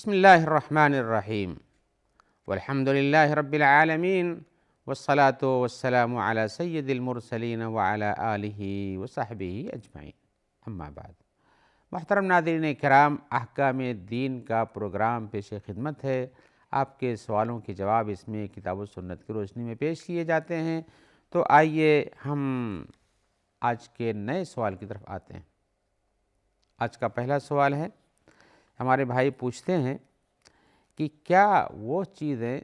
بسم اللہ الرحمن الرحیم والحمد للہ رب العالمین والصلاة والسلام علی سید المرسلین وعلی آلہ وصحبہ اجمعین، اما بعد۔ محترم ناظرین کرام، احکام دین کا پروگرام پیش خدمت ہے۔ آپ کے سوالوں کے جواب اس میں کتاب و سنت کی روشنی میں پیش کیے جاتے ہیں۔ تو آئیے ہم آج کے نئے سوال کی طرف آتے ہیں۔ آج کا پہلا سوال ہے، ہمارے بھائی پوچھتے ہیں کہ کیا وہ چیزیں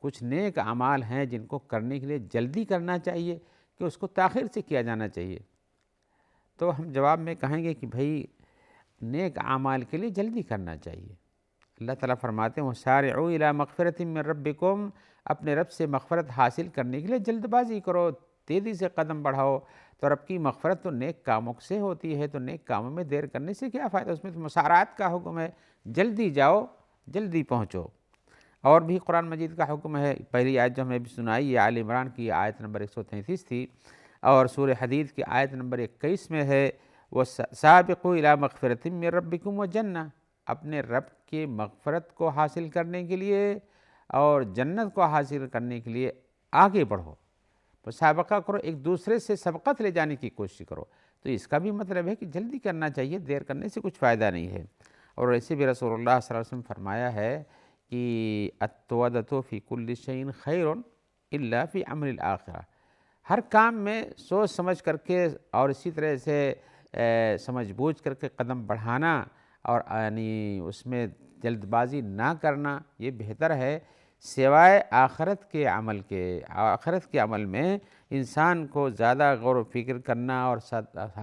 کچھ نیک اعمال ہیں جن کو کرنے کے لیے جلدی کرنا چاہیے کہ اس کو تاخیر سے کیا جانا چاہیے؟ تو ہم جواب میں کہیں گے کہ بھائی نیک اعمال کے لیے جلدی کرنا چاہیے۔ اللہ تعالیٰ فرماتے ہیں وَسَارِعُوا إِلَىٰ مَغْفِرَةٍ مِّن رَبِّكُمْ، اپنے رب سے مغفرت حاصل کرنے کے لیے جلد بازی کرو، تیزی سے قدم بڑھاؤ۔ تو رب کی مغفرت تو نیک کاموں سے ہوتی ہے، تو نیک کاموں میں دیر کرنے سے کیا فائدہ؟ اس میں تو مسارعات کا حکم ہے، جلدی جاؤ، جلدی پہنچو۔ اور بھی قرآن مجید کا حکم ہے، پہلی آیت جو ہم نے بھی سنائی یہ آل عمران کی آیت نمبر 133 تھی، اور سورہ حدید کی آیت نمبر 21 میں ہے وَسَابِقُوا إِلَىٰ مَغْفِرَةٍ مِّن رَبِّكُمْ وَجَنَّةٍ، اپنے رب کی مغفرت کو حاصل کرنے کے لیے اور جنت کو حاصل کرنے کے لیے آگے بڑھو، مسابقہ کرو، ایک دوسرے سے سبقت لے جانے کی کوشش کرو۔ تو اس کا بھی مطلب ہے کہ جلدی کرنا چاہیے، دیر کرنے سے کچھ فائدہ نہیں ہے۔ اور ایسے بھی رسول اللہ صلی اللہ علیہ وسلم فرمایا ہے کہ التودۃ فی کل شیء خیر الا فی امر الآخرہ، ہر کام میں سوچ سمجھ کر کے اور اسی طرح سے سمجھ بوجھ کر کے قدم بڑھانا اور یعنی اس میں جلد بازی نہ کرنا یہ بہتر ہے، سوائے آخرت کے عمل کے۔ آخرت کے عمل میں انسان کو زیادہ غور و فکر کرنا اور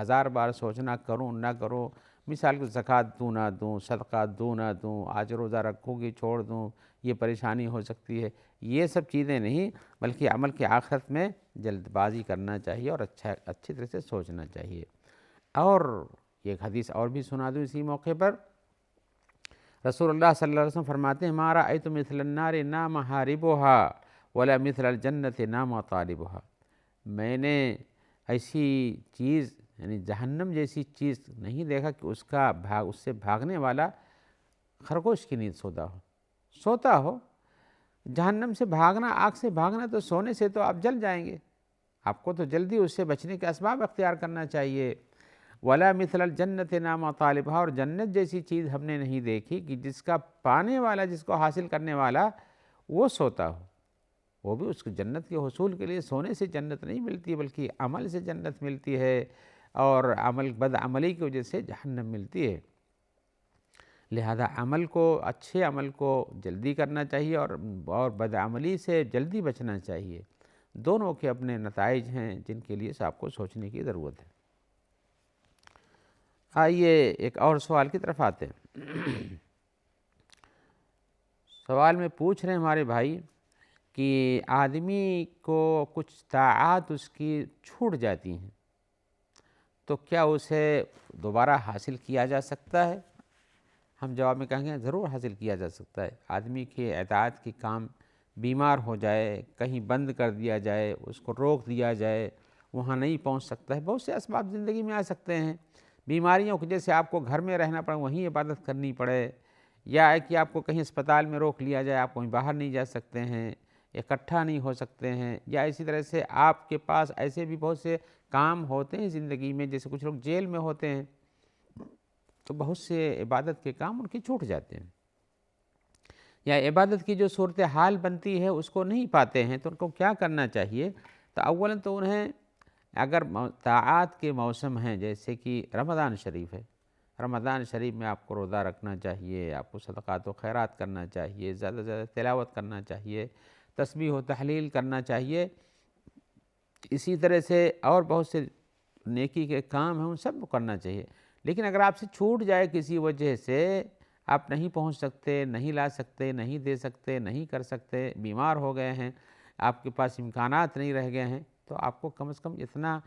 ہزار بار سوچنا کروں نہ کروں، مثال کو زکوٰۃ دوں نہ دوں، صدقہ دوں نہ دوں، آج روزہ رکھوں گی چھوڑ دوں، یہ پریشانی ہو سکتی ہے، یہ سب چیزیں نہیں، بلکہ عمل کی آخرت میں جلد بازی کرنا چاہیے اور اچھی طرح سے سوچنا چاہیے۔ اور ایک حدیث اور بھی سنا دوں اسی موقع پر، رسول اللہ صلی اللہ علیہ وسلم فرماتے ہیں ما رأیت مثل النار نام حاربها ولا مثل الجنت نام طالبها، میں نے ایسی چیز یعنی جہنم جیسی چیز نہیں دیکھا کہ اس سے بھاگنے والا خرگوش کی نیند سوتا ہو۔ جہنم سے بھاگنا، آگ سے بھاگنا، تو سونے سے تو آپ جل جائیں گے، آپ کو تو جلدی اس سے بچنے کے اسباب اختیار کرنا چاہیے۔ ولا مثل الجنت نام طالبها، اور جنت جیسی چیز ہم نے نہیں دیکھی کہ جس کا پانے والا، جس کو حاصل کرنے والا وہ سوتا ہو۔ وہ بھی اس کو جنت کے حصول کے لیے سونے سے جنت نہیں ملتی بلکہ عمل سے جنت ملتی ہے، اور بد عملی کی وجہ سے جہنم ملتی ہے۔ لہذا اچھے عمل کو جلدی کرنا چاہیے اور بد عملی سے جلدی بچنا چاہیے۔ دونوں کے اپنے نتائج ہیں جن کے لیے آپ کو سوچنے کی ضرورت ہے۔ آئیے ایک اور سوال کی طرف آتے ہیں۔ سوال میں پوچھ رہے ہیں ہمارے بھائی کہ آدمی کو کچھ طاعات اس کی چھوٹ جاتی ہیں، تو کیا اسے دوبارہ حاصل کیا جا سکتا ہے؟ ہم جواب میں کہیں گے ضرور حاصل کیا جا سکتا ہے۔ آدمی کے اطاعت کی کام بیمار ہو جائے، کہیں بند کر دیا جائے، اس کو روک دیا جائے، وہاں نہیں پہنچ سکتا ہے، بہت سے اسباب زندگی میں آ سکتے ہیں، بیماریوں کی جیسے آپ کو گھر میں رہنا پڑے، وہیں عبادت کرنی پڑے، یا ہے کہ آپ کو کہیں اسپتال میں روک لیا جائے، آپ کہیں باہر نہیں جا سکتے ہیں، اکٹھا نہیں ہو سکتے ہیں، یا اسی طرح سے آپ کے پاس ایسے بھی بہت سے کام ہوتے ہیں زندگی میں، جیسے کچھ لوگ جیل میں ہوتے ہیں، تو بہت سے عبادت کے کام ان کی چھوٹ جاتے ہیں، یا عبادت کی جو صورتحال بنتی ہے اس کو نہیں پاتے ہیں، تو ان کو کیا کرنا چاہیے؟ تو اولاً تو انہیں اگر طاعات کے موسم ہیں، جیسے کہ رمضان شریف ہے، رمضان شریف میں آپ کو روزہ رکھنا چاہیے، آپ کو صدقات و خیرات کرنا چاہیے، زیادہ سے زیادہ تلاوت کرنا چاہیے، تسبیح و تحلیل کرنا چاہیے، اسی طرح سے اور بہت سے نیکی کے کام ہیں ان سب کو کرنا چاہیے۔ لیکن اگر آپ سے چھوٹ جائے کسی وجہ سے، آپ نہیں پہنچ سکتے، نہیں لا سکتے، نہیں دے سکتے، نہیں کر سکتے، بیمار ہو گئے ہیں، آپ کے پاس امکانات نہیں رہ گئے ہیں، تو آپ کو کم از کم اتنا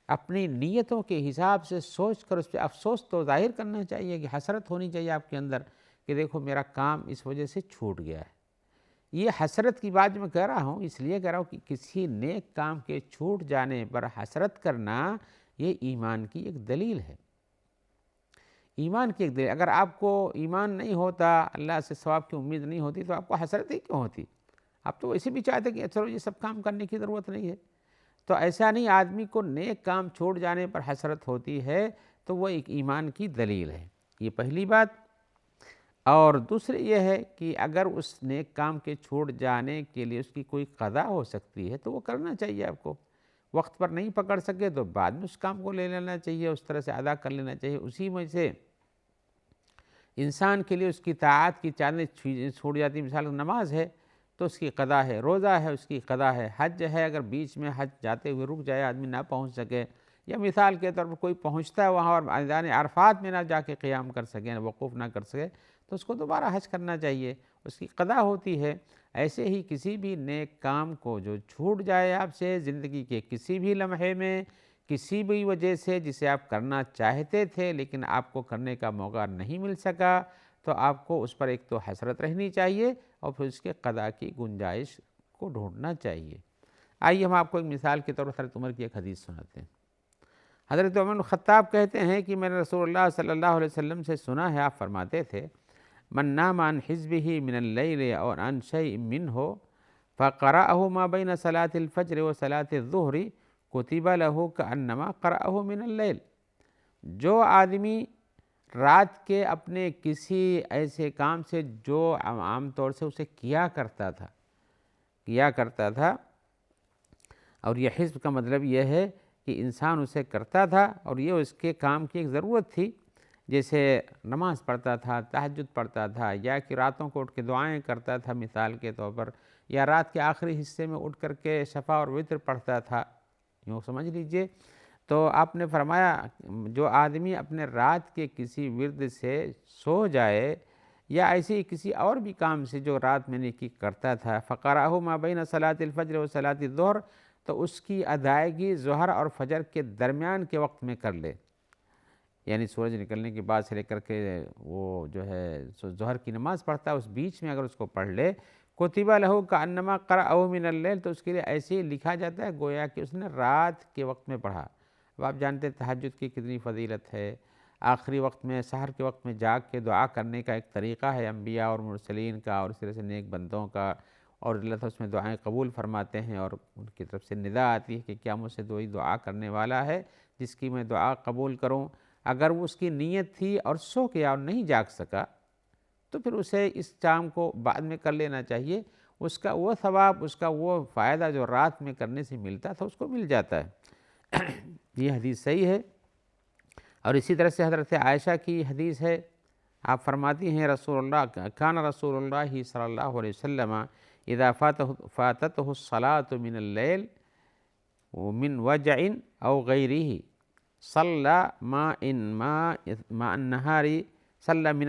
اپنی نیتوں کے حساب سے سوچ کر اس پہ افسوس تو ظاہر کرنا چاہیے، کہ حسرت ہونی چاہیے آپ کے اندر کہ دیکھو میرا کام اس وجہ سے چھوٹ گیا ہے۔ یہ حسرت کی بات میں کہہ رہا ہوں، اس لیے کہہ رہا ہوں کہ کسی نیک کام کے چھوٹ جانے پر حسرت کرنا یہ ایمان کی ایک دلیل ہے۔ ایمان کی ایک دلیل. اگر آپ کو ایمان نہیں ہوتا، اللہ سے ثواب کی امید نہیں ہوتی، تو آپ کو حسرت ہی کیوں ہوتی؟ آپ تو ویسے بھی چاہتے کہ چلو یہ سب کام کرنے کی ضرورت نہیں ہے. تو ایسا نہیں، آدمی کو نیک کام چھوڑ جانے پر حسرت ہوتی ہے تو وہ ایک ایمان کی دلیل ہے. یہ پہلی بات. اور دوسری یہ ہے کہ اگر اس نیک کام کے چھوڑ جانے کے لیے اس کی کوئی قضا ہو سکتی ہے تو وہ کرنا چاہیے آپ کو. وقت پر نہیں پکڑ سکے تو بعد میں اس کام کو لے لینا چاہیے، اس طرح سے ادا کر لینا چاہیے. اسی میں سے انسان کے لیے اس کی طاعت کی چاندنی چھوڑ جاتی. مثال نماز ہے تو اس کی قضا ہے، روزہ ہے اس کی قضا ہے، حج ہے اگر بیچ میں حج جاتے ہوئے رک جائے، آدمی نہ پہنچ سکے، یا مثال کے طور پر کوئی پہنچتا ہے وہاں اور میدان عرفات میں نہ جا کے قیام کر سکے، وقوف نہ کر سکے، تو اس کو دوبارہ حج کرنا چاہیے، اس کی قضا ہوتی ہے. ایسے ہی کسی بھی نیک کام کو جو چھوٹ جائے آپ سے زندگی کے کسی بھی لمحے میں، کسی بھی وجہ سے، جسے آپ کرنا چاہتے تھے لیکن آپ کو کرنے کا موقع نہیں مل سکا، تو آپ کو اس پر ایک تو حسرت رہنی چاہیے اور پھر اس کے قضا کی گنجائش کو ڈھونڈنا چاہیے. آئیے ہم آپ کو ایک مثال کے طور پر حضرت عمر کی ایک حدیث سناتے ہیں. حضرت عمر بن خطاب کہتے ہیں کہ میں نے رسول اللہ صلی اللہ علیہ وسلم سے سنا ہے، آپ فرماتے تھے من نام عن حزبه من اللیل اور عن شیء منہ فقرأہ ما بین صلاة الفجر و صلاة الظہر کتب لہ کأنما قرأہ من اللیل. جو آدمی رات کے اپنے کسی ایسے کام سے جو عام طور سے اسے کیا کرتا تھا، اور یہ حزب کا مطلب یہ ہے کہ انسان اسے کرتا تھا اور یہ اس کے کام کی ایک ضرورت تھی، جیسے نماز پڑھتا تھا، تہجد پڑھتا تھا، یا کہ راتوں کو اٹھ کے دعائیں کرتا تھا مثال کے طور پر، یا رات کے آخری حصے میں اٹھ کر کے شفع اور وتر پڑھتا تھا، یوں سمجھ لیجئے. تو آپ نے فرمایا جو آدمی اپنے رات کے کسی ورد سے سو جائے یا ایسے کسی اور بھی کام سے جو رات میں نیکی کرتا تھا، فقرأہ ما بین صلاة الفجر و صلاة الظہر، تو اس کی ادائیگی ظہر اور فجر کے درمیان کے وقت میں کر لے، یعنی سورج نکلنے کے بعد سے لے کر کے وہ جو ہے ظہر کی نماز پڑھتا ہے، اس بیچ میں اگر اس کو پڑھ لے، کتب لہ کأنما قرأہ من اللیل، تو اس کے لیے ایسے ہی لکھا جاتا ہے گویا کہ اس نے رات کے وقت میں پڑھا. اب آپ جانتے ہیں تہجد کی کتنی فضیلت ہے. آخری وقت میں سحر کے وقت میں جاگ کے دعا کرنے کا ایک طریقہ ہے انبیاء اور مرسلین کا، اور اس طرح سے نیک بندوں کا، اور اللہ تعالیٰ اس میں دعائیں قبول فرماتے ہیں، اور ان کی طرف سے ندا آتی ہے کہ کیا مجھ سے کوئی دعا کرنے والا ہے جس کی میں دعا قبول کروں. اگر وہ اس کی نیت تھی اور سو گیا اور نہیں جاگ سکا تو پھر اسے اس کام کو بعد میں کر لینا چاہیے. اس کا وہ ثواب، اس کا وہ فائدہ جو رات میں کرنے سے ملتا تھا اس کو مل جاتا ہے. یہ حدیث صحیح ہے. اور اسی طرح سے حضرت عائشہ کی حدیث ہے، آپ فرماتی ہیں رسول اللہ کان رسول اللہ صلی اللہ علیہ وسلم اذا فاتتہ الصلاة من اللیل من وجع او غیرہ صلی من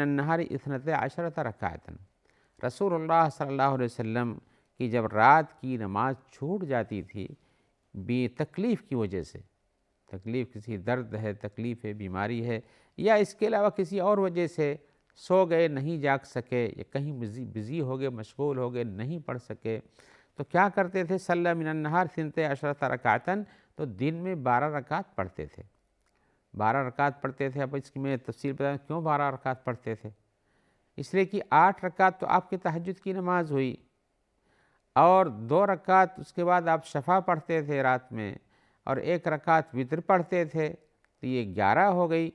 النہار 12 رکعۃ. رسول اللہ صلی اللہ علیہ وسلم کی جب رات کی نماز چھوٹ جاتی تھی بے تکلیف کی وجہ سے، تکلیف کسی درد ہے، تکلیف ہے، بیماری ہے، یا اس کے علاوہ کسی اور وجہ سے سو گئے، نہیں جاگ سکے، یا کہیں بزی ہو گئے، مشغول ہو گئے، نہیں پڑھ سکے، تو کیا کرتے تھے؟ صلی من النہار 12 رکعۃ، تو دن میں 12 رکعت پڑھتے تھے. 12 رکعت پڑھتے تھے. اب اس کی میں تفصیل بتاؤں کیوں 12 رکعت پڑھتے تھے. اس لیے کہ 8 رکعت تو آپ کی تہجد کی نماز ہوئی، اور 2 رکعت اس کے بعد آپ شفع پڑھتے تھے رات میں، اور 1 رکعت وتر پڑھتے تھے، تو یہ 11 ہو گئی.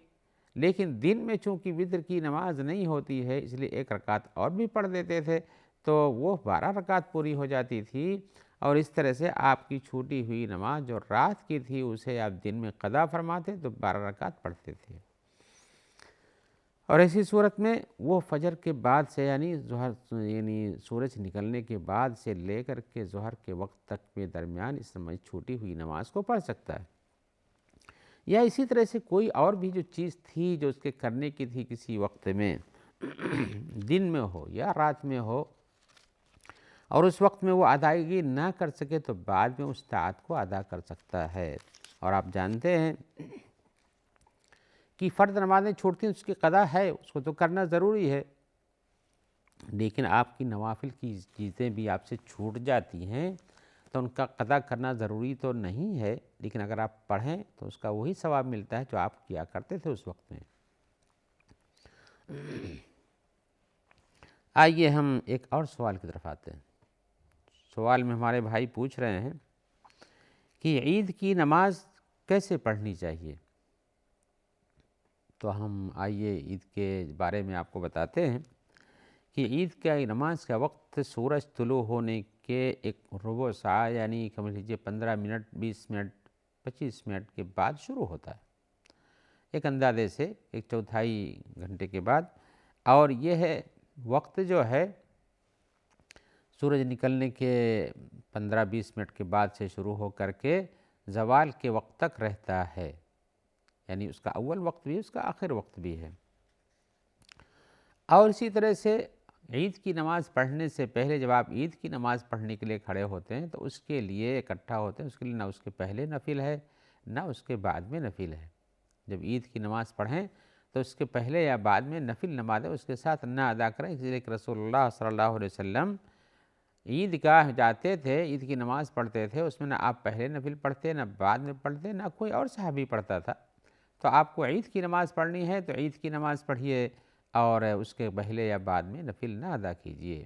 لیکن دن میں چونکہ وتر کی نماز نہیں ہوتی ہے اس لیے 1 رکعت اور بھی پڑھ دیتے تھے، تو وہ 12 رکعت پوری ہو جاتی تھی. اور اس طرح سے آپ کی چھوٹی ہوئی نماز جو رات کی تھی اسے آپ دن میں قضا فرماتے تو 12 رکعت پڑھتے تھے. اور ایسی صورت میں وہ فجر کے بعد سے یعنی سورج نکلنے کے بعد سے لے کر کے ظہر کے وقت تک کے درمیان اس میں چھوٹی ہوئی نماز کو پڑھ سکتا ہے. یا اسی طرح سے کوئی اور بھی جو چیز تھی جو اس کے کرنے کی تھی کسی وقت میں، دن میں ہو یا رات میں ہو، اور اس وقت میں وہ ادائیگی نہ کر سکے تو بعد میں اس طاعت کو ادا کر سکتا ہے. اور آپ جانتے ہیں کہ فرض نمازیں چھوڑتی ہیں، اس کی قضا ہے، اس کو تو کرنا ضروری ہے، لیکن آپ کی نوافل کی چیزیں بھی آپ سے چھوٹ جاتی ہیں تو ان کا قضا کرنا ضروری تو نہیں ہے، لیکن اگر آپ پڑھیں تو اس کا وہی ثواب ملتا ہے جو آپ کیا کرتے تھے اس وقت میں. آئیے ہم ایک اور سوال کی طرف آتے ہیں۔ سوال میں ہمارے بھائی پوچھ رہے ہیں کہ عید کی نماز کیسے پڑھنی چاہیے؟ تو ہم آئیے عید کے بارے میں آپ کو بتاتے ہیں کہ عید کا نماز کا وقت سورج طلوع ہونے کے ایک ربع ساعہ یعنی سمجھ لیجیے 15 منٹ 20 منٹ 25 منٹ کے بعد شروع ہوتا ہے، ایک اندازے سے ایک چوتھائی گھنٹے کے بعد، اور یہ ہے وقت جو ہے سورج نکلنے کے 15-20 منٹ کے بعد سے شروع ہو کر کے زوال کے وقت تک رہتا ہے، یعنی اس کا اول وقت بھی اس کا آخر وقت بھی ہے۔ اور اسی طرح سے عید کی نماز پڑھنے سے پہلے جب آپ عید کی نماز پڑھنے کے لیے کھڑے ہوتے ہیں تو اس کے لیے اکٹھا ہوتے ہیں، اس کے لیے نہ اس کے پہلے نفل ہے نہ اس کے بعد میں نفل ہے۔ جب عید کی نماز پڑھیں تو اس کے پہلے یا بعد میں نفل نماز ہے اس کے ساتھ نہ ادا کریں، اس لیے کہ رسول اللہ صلی اللہ علیہ وسلم عید گاہ جاتے تھے، عید کی نماز پڑھتے تھے، اس میں نہ آپ پہلے نفل پڑھتے نہ بعد میں پڑھتے، نہ کوئی اور صحابی پڑھتا تھا۔ تو آپ کو عید کی نماز پڑھنی ہے تو عید کی نماز پڑھیے اور اس کے پہلے یا بعد میں نفل نہ ادا کیجیے۔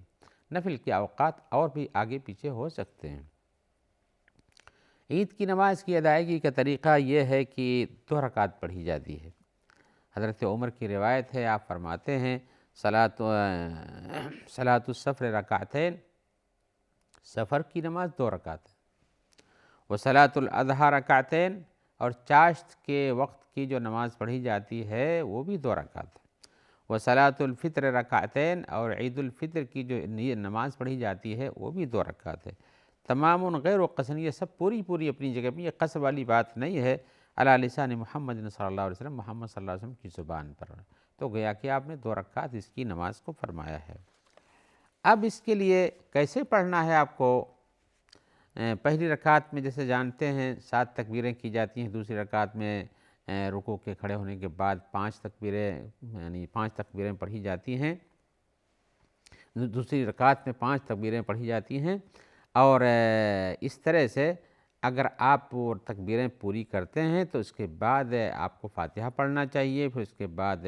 نفل کے اوقات اور بھی آگے پیچھے ہو سکتے ہیں۔ عید کی نماز کی ادائیگی کا طریقہ یہ ہے کہ 2 رکعت پڑھی جاتی ہے۔ حضرت عمر کی روایت ہے، آپ فرماتے ہیں صلاۃ السفر رکعتین، سفر کی نماز 2 رکعت ہے، وصلاۃ الاضحیٰ رکعتین، اور چاشت کے وقت کی جو نماز پڑھی جاتی ہے وہ بھی 2 رکعت ہے، وصلاۃ الفطر رکعتین، اور عید الفطر کی جو نماز پڑھی جاتی ہے وہ بھی 2 رکعت ہے۔ تمام غیر قصر، یہ سب پوری اپنی جگہ پہ، یہ قصر والی بات نہیں ہے، علی لسان محمد صلی اللہ علیہ وسلم، محمد صلی اللہ علیہ وسلم کی زبان پر، تو گویا کہ آپ نے 2 رکعت اس کی نماز کو فرمایا ہے۔ اب اس کے لیے کیسے پڑھنا ہے آپ کو؟ پہلی رکعت میں جیسے جانتے ہیں 7 تکبیریں کی جاتی ہیں، دوسری رکعت میں رکوع کے کھڑے ہونے کے بعد 5 تکبیریں یعنی 5 تکبیریں پڑھی جاتی ہیں، دوسری رکعت میں 5 تکبیریں پڑھی جاتی ہیں، اور اس طرح سے اگر آپ وہ تکبیریں پوری کرتے ہیں تو اس کے بعد آپ کو فاتحہ پڑھنا چاہیے، پھر اس کے بعد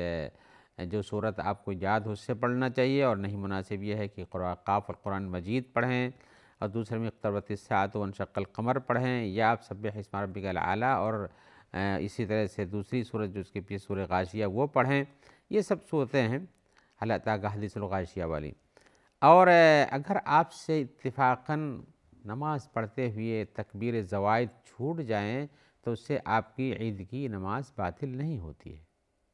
جو سورت آپ کو یاد ہو اس سے پڑھنا چاہیے، اور نہیں مناسب یہ ہے کہ قاف اور قرآن مجید پڑھیں، اور دوسرے میں اقتربت الساعۃ وانشق القمر پڑھیں، یا آپ سبح اسم ربک الاعلیٰ، اور اسی طرح سے دوسری سورت جو اس کے پیچھے سورہ غاشیہ وہ پڑھیں۔ یہ سب صورتیں ہیں هل اتاک حدیث الغاشیہ والی۔ اور اگر آپ سے اتفاقاً نماز پڑھتے ہوئے تکبیر زوائد چھوٹ جائیں تو اس سے آپ کی عید کی نماز باطل نہیں ہوتی ہے۔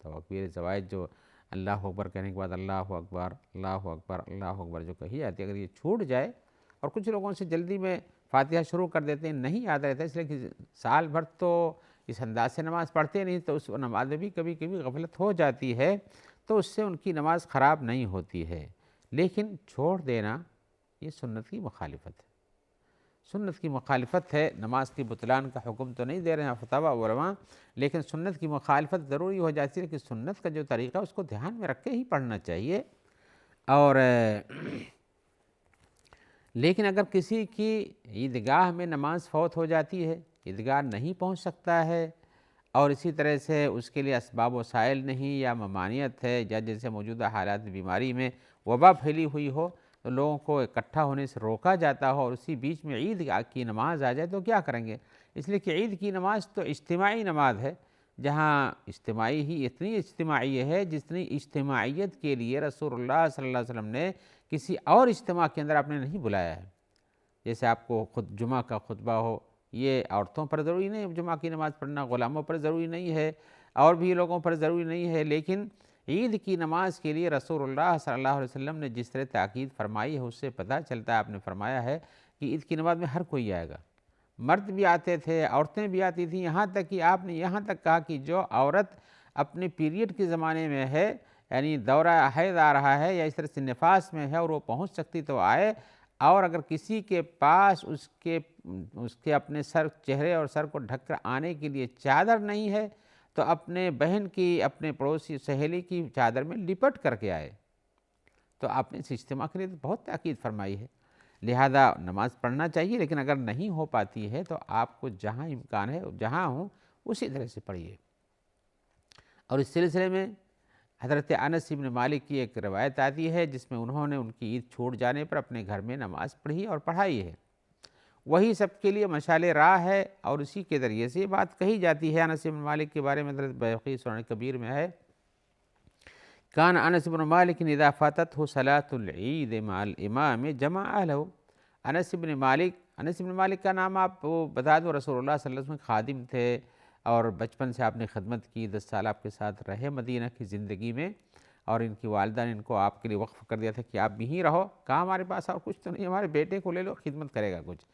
تو تکبیر زوائد جو اللہ اکبر کہنے کے بعد اللہ اکبر اللہ اکبر اللہ اکبر جو کہی جاتی ہے، اگر یہ چھوٹ جائے، اور کچھ لوگوں سے جلدی میں فاتحہ شروع کر دیتے ہیں، نہیں یاد رہتا، اس لیے کہ سال بھر تو اس انداز سے نماز پڑھتے نہیں، تو اس نماز میں بھی کبھی کبھی غفلت ہو جاتی ہے، تو اس سے ان کی نماز خراب نہیں ہوتی ہے، لیکن چھوڑ دینا یہ سنت کی مخالفت ہے، سنت کی مخالفت ہے۔ نماز کی بطلان کا حکم تو نہیں دے رہے ہیں فتاویٰ علماء، لیکن سنت کی مخالفت ضروری ہو جاتی ہے کہ سنت کا جو طریقہ اس کو دھیان میں رکھ کے ہی پڑھنا چاہیے۔ اور لیکن اگر کسی کی عیدگاہ میں نماز فوت ہو جاتی ہے، عیدگاہ نہیں پہنچ سکتا ہے، اور اسی طرح سے اس کے لیے اسباب وسائل نہیں، یا ممانعت ہے، یا جیسے موجودہ حالات بیماری میں وبا پھیلی ہوئی ہو، تو لوگوں کو اکٹھا ہونے سے روکا جاتا ہو، اور اسی بیچ میں عید کی نماز آ جائے تو کیا کریں گے؟ اس لیے کہ عید کی نماز تو اجتماعی نماز ہے، جہاں اجتماعی ہی اتنی اجتماعی ہے جتنی اجتماعیت کے لیے رسول اللہ صلی اللہ علیہ وسلم نے کسی اور اجتماع کے اندر آپ نے نہیں بلایا ہے۔ جیسے آپ کو خود جمعہ کا خطبہ ہو، یہ عورتوں پر ضروری نہیں ہے جمعہ کی نماز پڑھنا، غلاموں پر ضروری نہیں ہے، اور بھی لوگوں پر ضروری نہیں ہے، لیکن عید کی نماز کے لیے رسول اللہ صلی اللہ علیہ وسلم نے جس طرح تاکید فرمائی ہے اس سے پتہ چلتا ہے، آپ نے فرمایا ہے کہ عید کی نماز میں ہر کوئی آئے گا، مرد بھی آتے تھے، عورتیں بھی آتی تھیں، یہاں تک کہ آپ نے یہاں تک کہا کہ جو عورت اپنے پیریڈ کے زمانے میں ہے، یعنی دورہ حیض آ رہا ہے یا اس طرح سے نفاس میں ہے اور وہ پہنچ سکتی تو آئے، اور اگر کسی کے پاس اس کے اپنے چہرے اور سر کو ڈھک کر آنے کے لیے چادر نہیں ہے تو اپنے بہن کی، اپنے پڑوسی سہیلی کی چادر میں لپٹ کر کے آئے۔ تو آپ نے اس اجتماع کے لیے بہت تاکید فرمائی ہے، لہذا نماز پڑھنا چاہیے، لیکن اگر نہیں ہو پاتی ہے تو آپ کو جہاں امکان ہے جہاں ہوں اسی طرح سے پڑھیے۔ اور اس سلسلے میں حضرت انس بن مالک کی ایک روایت آتی ہے جس میں انہوں نے ان کی عید چھوٹ جانے پر اپنے گھر میں نماز پڑھی اور پڑھائی ہے، وہی سب کے لیے مشعل راہ ہے، اور اسی کے ذریعے سے یہ بات کہی جاتی ہے انس بن مالک کے بارے میں حضرت بیہقی سنن کبیر میں ہے، کان انس بن مالک اذا فاتته صلاۃ العید مع الامام جمع اہلہ۔ انس بن مالک کا نام آپ بتا دو، رسول اللہ صلی اللہ علیہ وسلم خادم تھے اور بچپن سے آپ نے خدمت کی، 10 سال آپ کے ساتھ رہے مدینہ کی زندگی میں، اور ان کی والدہ نے ان کو آپ کے لیے وقف کر دیا تھا کہ آپ یہیں رہو، کہا ہمارے پاس اور کچھ تو نہیں، ہمارے بیٹے کو لے لو، خدمت کرے گا کچھ،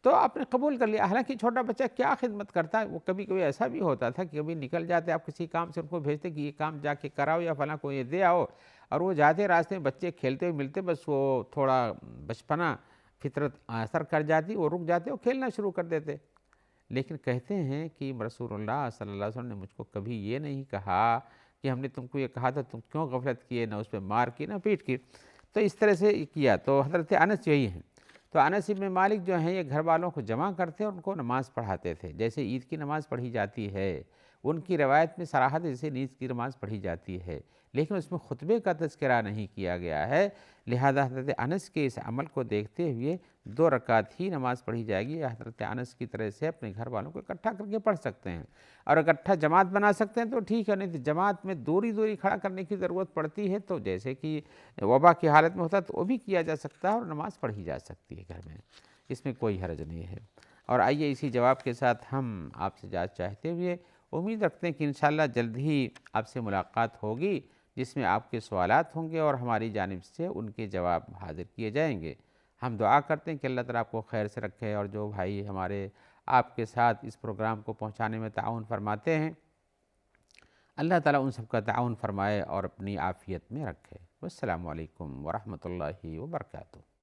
تو آپ نے قبول کر لیا۔ حالانکہ چھوٹا بچہ کیا خدمت کرتا ہے، وہ کبھی کبھی ایسا بھی ہوتا تھا کہ کبھی نکل جاتے، آپ کسی کام سے ان کو بھیجتے کہ یہ کام جا کے کراؤ یا فلاں کو یہ دے آؤ، اور وہ جاتے راستے میں بچے کھیلتے ہوئے ملتے، بس وہ تھوڑا بچپنا فطرت اثر کر جاتی، وہ رک جاتے، وہ کھیلنا شروع کر دیتے۔ لیکن کہتے ہیں کہ رسول اللہ صلی اللہ علیہ وسلم نے مجھ کو کبھی یہ نہیں کہا کہ ہم نے تم کو یہ کہا تھا تم کیوں غفلت کیے، نہ اس پہ مار کی نہ پیٹ کی، تو اس طرح سے کیا۔ تو حضرت انس یہی ہیں، تو انس بن مالک جو ہیں یہ گھر والوں کو جمع کرتے اور ان کو نماز پڑھاتے تھے، جیسے عید کی نماز پڑھی جاتی ہے، ان کی روایت میں صراحت جیسے عید کی نماز پڑھی جاتی ہے، لیکن اس میں خطبے کا تذکرہ نہیں کیا گیا ہے، لہذا حضرت انس کے اس عمل کو دیکھتے ہوئے 2 رکعت ہی نماز پڑھی جائے گی، یا حضرت انس کی طرح سے اپنے گھر والوں کو اکٹھا کر کے پڑھ سکتے ہیں، اور اکٹھا جماعت بنا سکتے ہیں تو ٹھیک ہے، نہیں تو جماعت میں دوری دوری کھڑا کرنے کی ضرورت پڑتی ہے تو جیسے کہ وبا کی حالت میں ہوتا ہے تو وہ بھی کیا جا سکتا ہے اور نماز پڑھی جا سکتی ہے گھر میں، اس میں کوئی حرج نہیں ہے۔ اور آئیے اسی جواب کے ساتھ ہم آپ سے اجازت چاہتے ہوئے امید رکھتے ہیں کہ انشاءاللہ جلد ہی آپ سے ملاقات ہوگی، جس میں آپ کے سوالات ہوں گے اور ہماری جانب سے ان کے جواب حاضر کیے جائیں گے۔ ہم دعا کرتے ہیں کہ اللہ تعالیٰ آپ کو خیر سے رکھے، اور جو بھائی ہمارے آپ کے ساتھ اس پروگرام کو پہنچانے میں تعاون فرماتے ہیں، اللہ تعالیٰ ان سب کا تعاون فرمائے اور اپنی عافیت میں رکھے۔ والسلام علیکم ورحمۃ اللہ وبرکاتہ۔